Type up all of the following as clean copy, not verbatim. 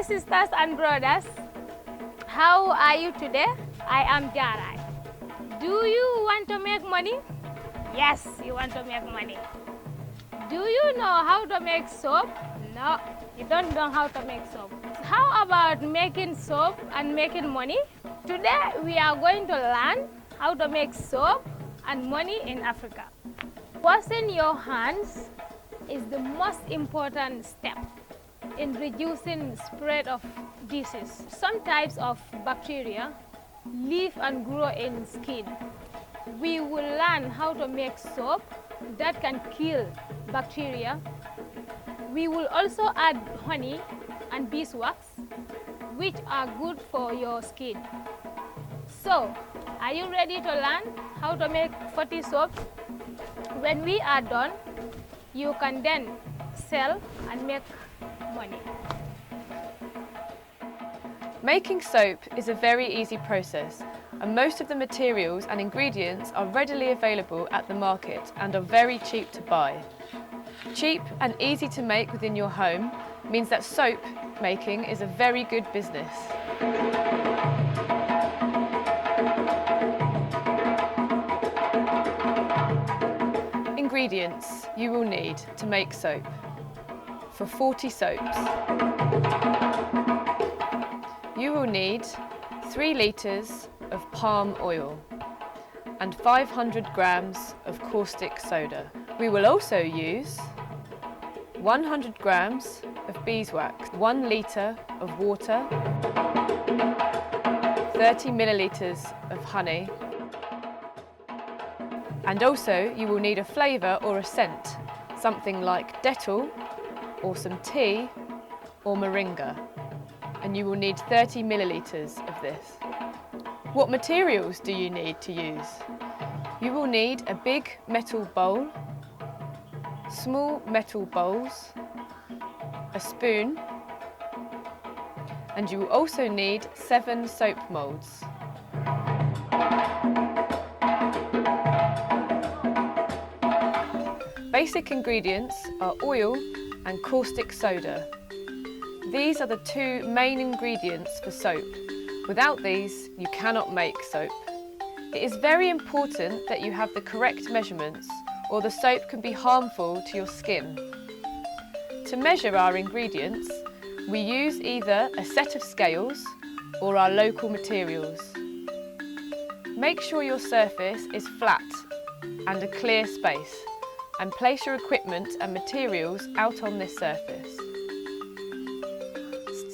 sisters and brothers, how are you today? I am Jarai. Do you want to make money? Yes, you want to make money. Do you know how to make soap? No, you don't know how to make soap. How about making soap and making money? Today we are going to learn how to make soap and money in Africa. Washing your hands is the most important step in reducing spread of disease. Some types of bacteria live and grow in skin. We will learn how to make soap that can kill bacteria. We will also add honey and beeswax, which are good for your skin. So, are you ready to learn how to make 40 soaps? When we are done, you can then sell and make money. Making soap is a very easy process, and most of the materials and ingredients are readily available at the market and are very cheap to buy. Cheap and easy to make within your home means that soap making is a very good business. Ingredients you will need to make soap. For 40 soaps, you will need 3 litres of palm oil and 500 grams of caustic soda. We will also use 100 grams of beeswax, 1 litre of water, 30 millilitres of honey, and also you will need a flavour or a scent, something like Dettol or some tea or moringa, and you will need 30 millilitres of this. What materials do you need to use? You will need a big metal bowl, small metal bowls, a spoon, and you will also need 7 soap moulds. Basic ingredients are oil and caustic soda. These are the 2 main ingredients for soap. Without these, you cannot make soap. It is very important that you have the correct measurements, or the soap can be harmful to your skin. To measure our ingredients, we use either a set of scales or our local materials. Make sure your surface is flat and a clear space, and place your equipment and materials out on this surface.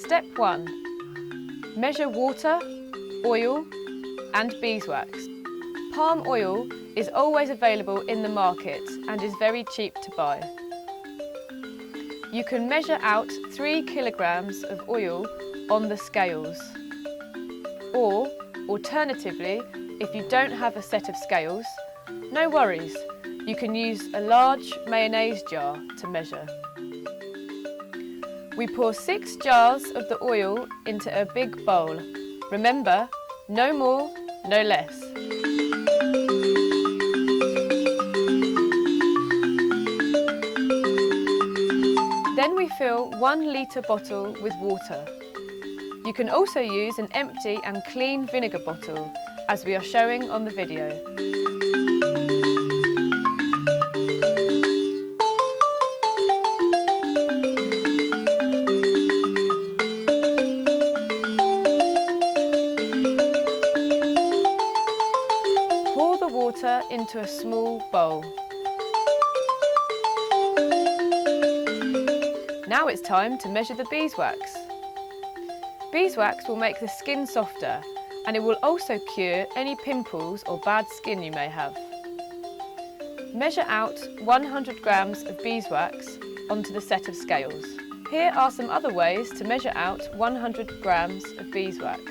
Step 1. Measure water, oil and beeswax. Palm oil is always available in the market and is very cheap to buy. You can measure out 3 kilograms of oil on the scales. Or, alternatively, if you don't have a set of scales, no worries, you can use a large mayonnaise jar to measure. We pour 6 jars of the oil into a big bowl. Remember, no more, no less. Then we fill 1 litre bottle with water. You can also use an empty and clean vinegar bottle, as we are showing on the video. Pour the water into a small bowl. Now it's time to measure the beeswax. Beeswax will make the skin softer, and it will also cure any pimples or bad skin you may have. Measure out 100 grams of beeswax onto the set of scales. Here are some other ways to measure out 100 grams of beeswax.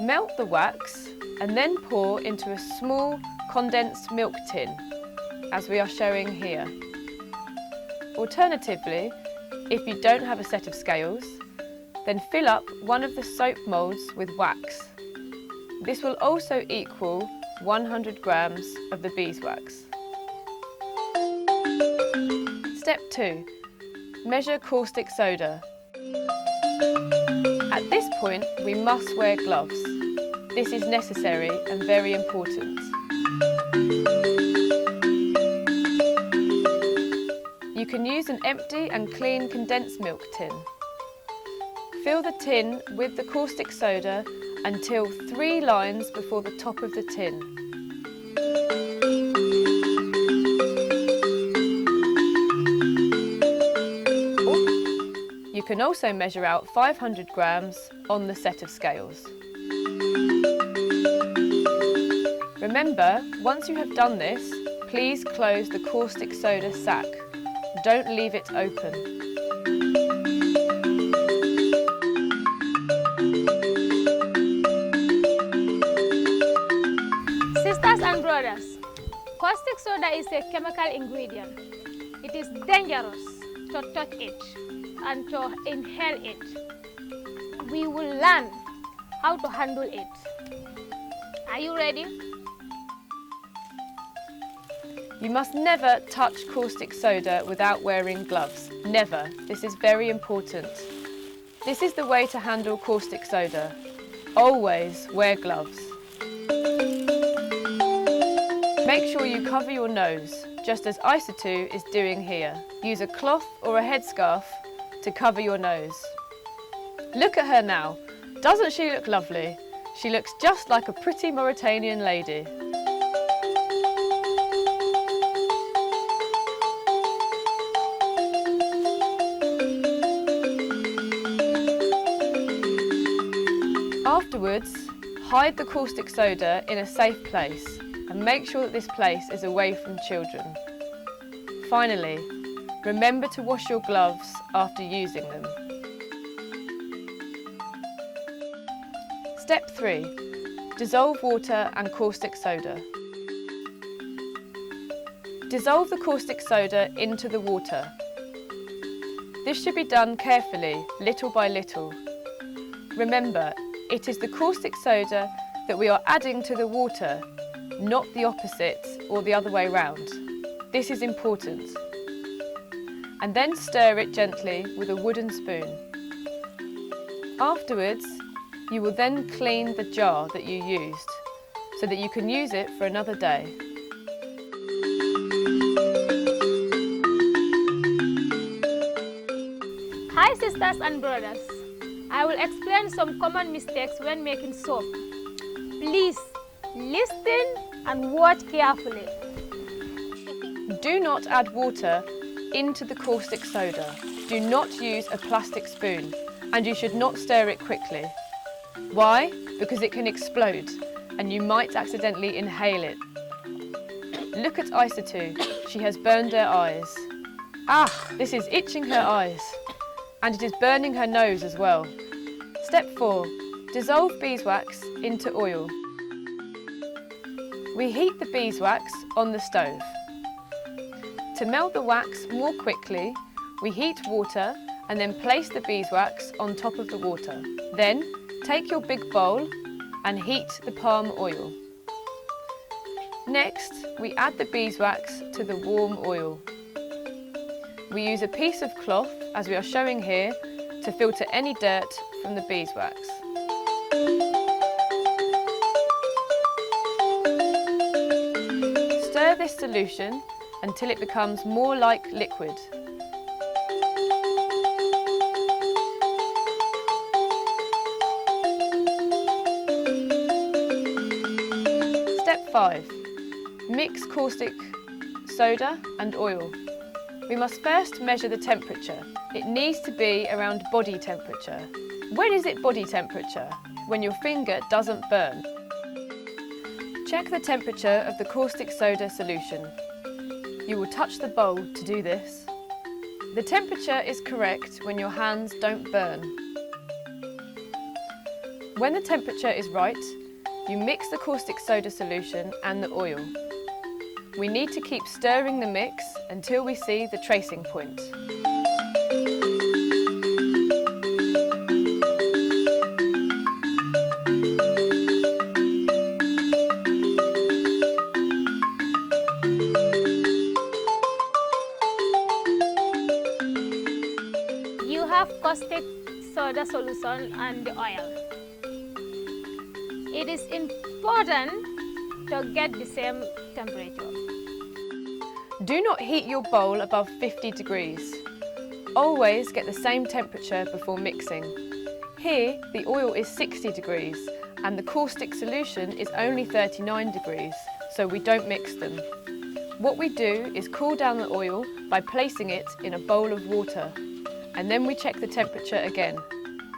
Melt the wax and then pour into a small condensed milk tin, as we are showing here. Alternatively, if you don't have a set of scales, then fill up one of the soap moulds with wax. This will also equal 100 grams of the beeswax. Step 2. Measure caustic soda. At this point, we must wear gloves. This is necessary and very important. You can use an empty and clean condensed milk tin. Fill the tin with the caustic soda until 3 lines before the top of the tin. You can also measure out 500 grams on the set of scales. Remember, once you have done this, please close the caustic soda sack. Don't leave it open. Sisters and brothers, caustic soda is a chemical ingredient. It is dangerous to touch it and to inhale it. We will learn how to handle it. Are you ready? You must never touch caustic soda without wearing gloves. Never. This is very important. This is the way to handle caustic soda. Always wear gloves. Make sure you cover your nose, just as Isatu is doing here. Use a cloth or a headscarf to cover your nose. Look at her now. Doesn't she look lovely? She looks just like a pretty Mauritanian lady. Afterwards, hide the caustic soda in a safe place and make sure that this place is away from children. Finally, remember to wash your gloves after using them. Step 3. Dissolve water and caustic soda. Dissolve the caustic soda into the water. This should be done carefully, little by little. Remember, it is the caustic soda that we are adding to the water, not the opposite or the other way round. This is important. And then stir it gently with a wooden spoon. Afterwards, you will then clean the jar that you used so that you can use it for another day. Hi sisters and brothers. I will explain some common mistakes when making soap. Please listen and watch carefully. Do not add water into the caustic soda. Do not use a plastic spoon, and you should not stir it quickly. Why? Because it can explode and you might accidentally inhale it. Look at Isatu. She has burned her eyes. Ah, this is itching her eyes. And it is burning her nose as well. Step 4. Dissolve beeswax into oil. We heat the beeswax on the stove. To melt the wax more quickly, we heat water and then place the beeswax on top of the water. Then, take your big bowl and heat the palm oil. Next, we add the beeswax to the warm oil. We use a piece of cloth, as we are showing here, to filter any dirt from the beeswax. Stir this solution until it becomes more like liquid. Step 5. Mix caustic soda and oil. We must first measure the temperature. It needs to be around body temperature. When is it body temperature? When your finger doesn't burn. Check the temperature of the caustic soda solution. You will touch the bowl to do this. The temperature is correct when your hands don't burn. When the temperature is right, you mix the caustic soda solution and the oil. We need to keep stirring the mix until we see the tracing point. You have caustic soda solution and the oil. It is important to get the same temperature. Do not heat your bowl above 50 degrees. Always get the same temperature before mixing. Here, the oil is 60 degrees and the caustic solution is only 39 degrees, so we don't mix them. What we do is cool down the oil by placing it in a bowl of water, and then we check the temperature again.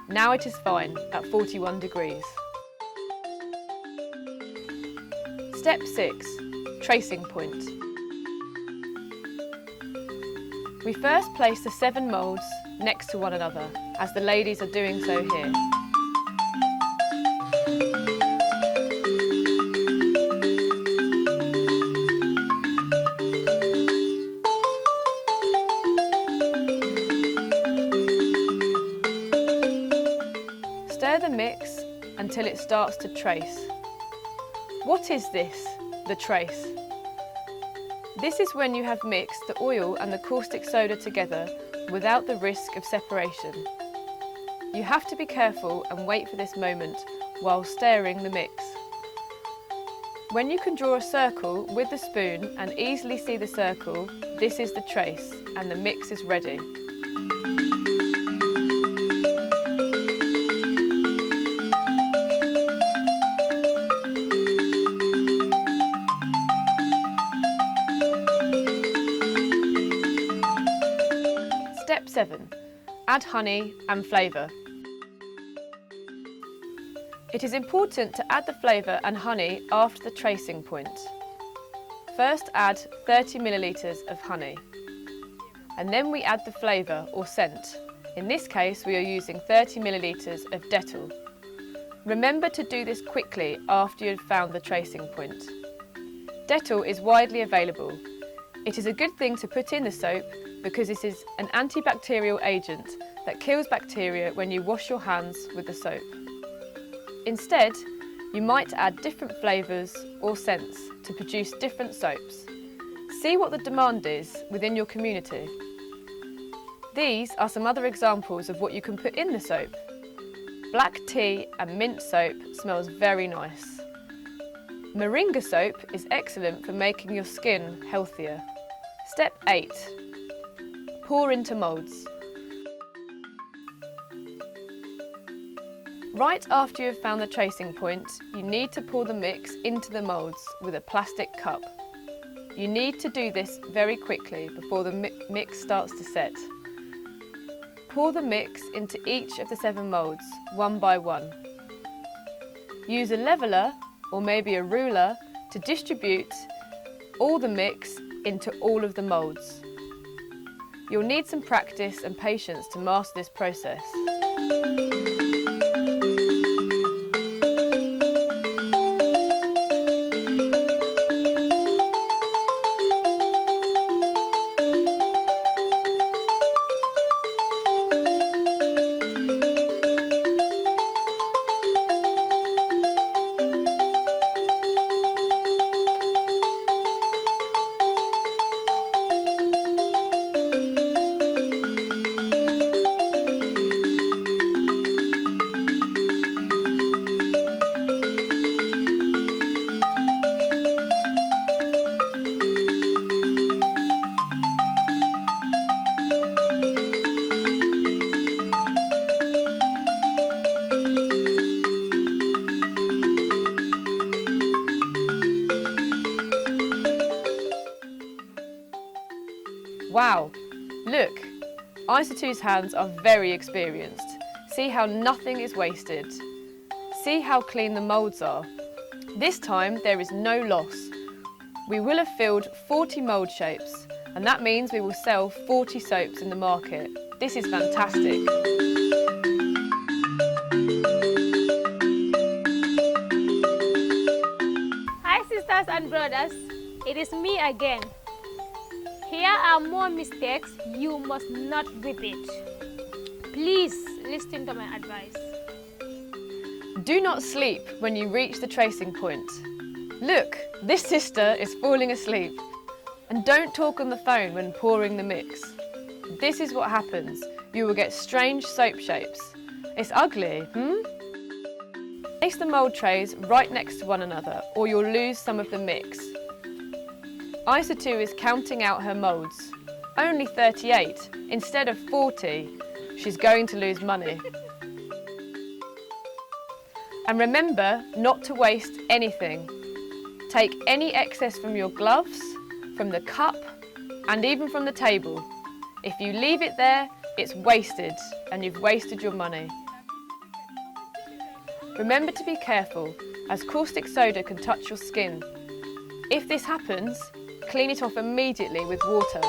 Now it is fine at 41 degrees. Step 6. Tracing point. We first place the 7 moulds next to one another, as the ladies are doing so here. Stir the mix until it starts to trace. What is this, the trace? This is when you have mixed the oil and the caustic soda together without the risk of separation. You have to be careful and wait for this moment while stirring the mix. When you can draw a circle with the spoon and easily see the circle, this is the trace and the mix is ready. Step 7. Add honey and flavour. It is important to add the flavour and honey after the tracing point. First add 30 millilitres of honey, and then we add the flavour or scent. In this case we are using 30 millilitres of Dettol. Remember to do this quickly after you have found the tracing point. Dettol is widely available. It is a good thing to put in the soap because it is an antibacterial agent that kills bacteria when you wash your hands with the soap. Instead, you might add different flavours or scents to produce different soaps. See what the demand is within your community. These are some other examples of what you can put in the soap. Black tea and mint soap smells very nice. Moringa soap is excellent for making your skin healthier. Step 8. Pour into moulds. Right after you have found the tracing point, you need to pour the mix into the moulds with a plastic cup. You need to do this very quickly before the mix starts to set. Pour the mix into each of the 7 moulds, one by one. Use a leveller or maybe a ruler to distribute all the mix into all of the moulds. You'll need some practice and patience to master this process. Wow, look, Isatu's hands are very experienced. See how nothing is wasted. See how clean the moulds are. This time there is no loss. We will have filled 40 mould shapes, and that means we will sell 40 soaps in the market. This is fantastic. Hi sisters and brothers, it is me again. Here are more mistakes you must not repeat. Please listen to my advice. Do not sleep when you reach the tracing point. Look, this sister is falling asleep. And don't talk on the phone when pouring the mix. This is what happens. You will get strange soap shapes. It's ugly, Place the mould trays right next to one another or you'll lose some of the mix. Isa 2 is counting out her moulds. Only 38 instead of 40. She's going to lose money. And remember not to waste anything. Take any excess from your gloves, from the cup, and even from the table. If you leave it there, it's wasted and you've wasted your money. Remember to be careful, as caustic soda can touch your skin. If this happens, clean it off immediately with water.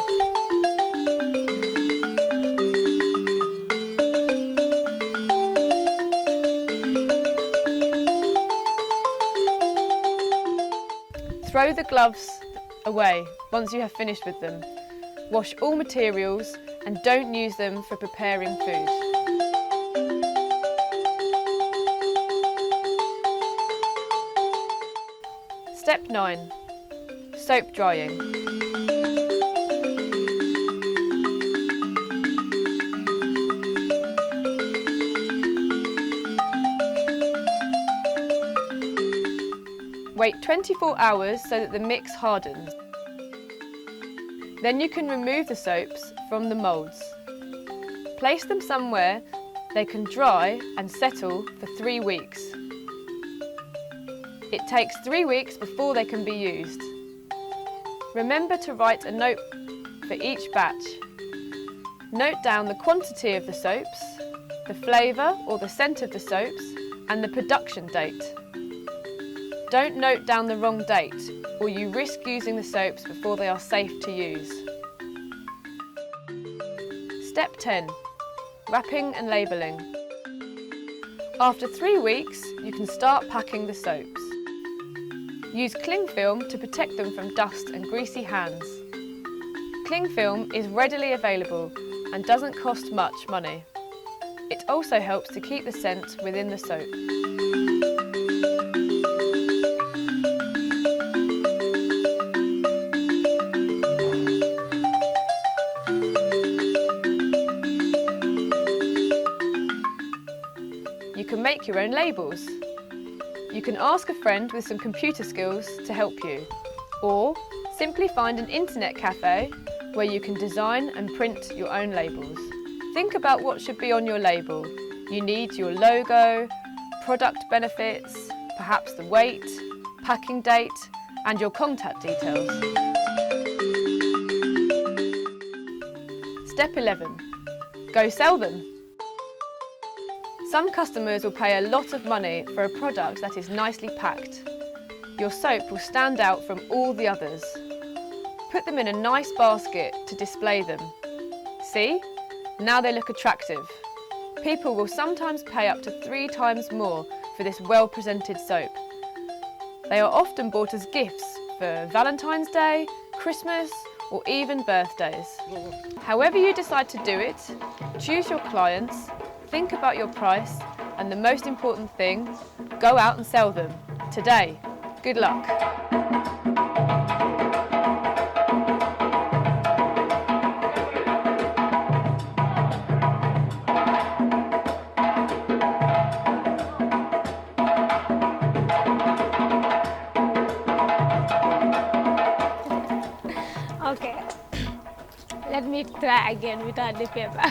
Throw the gloves away once you have finished with them. Wash all materials and don't use them for preparing food. Step 9. Soap drying. Wait 24 hours so that the mix hardens. Then you can remove the soaps from the moulds. Place them somewhere they can dry and settle for 3 weeks. It takes 3 weeks before they can be used. Remember to write a note for each batch. Note down the quantity of the soaps, the flavour or the scent of the soaps, and the production date. Don't note down the wrong date, or you risk using the soaps before they are safe to use. Step 10. Wrapping and labelling. After 3 weeks, you can start packing the soaps. Use cling film to protect them from dust and greasy hands. Cling film is readily available and doesn't cost much money. It also helps to keep the scent within the soap. You can make your own labels. You can ask a friend with some computer skills to help you, or simply find an internet cafe where you can design and print your own labels. Think about what should be on your label. You need your logo, product benefits, perhaps the weight, packing date, and your contact details. Step 11. Go sell them. Some customers will pay a lot of money for a product that is nicely packed. Your soap will stand out from all the others. Put them in a nice basket to display them. See? Now they look attractive. People will sometimes pay up to 3 times more for this well-presented soap. They are often bought as gifts for Valentine's Day, Christmas, or even birthdays. However you decide to do it, choose your clients, think about your price, and the most important thing, go out and sell them. Today. Good luck. Okay, let me try again without the paper.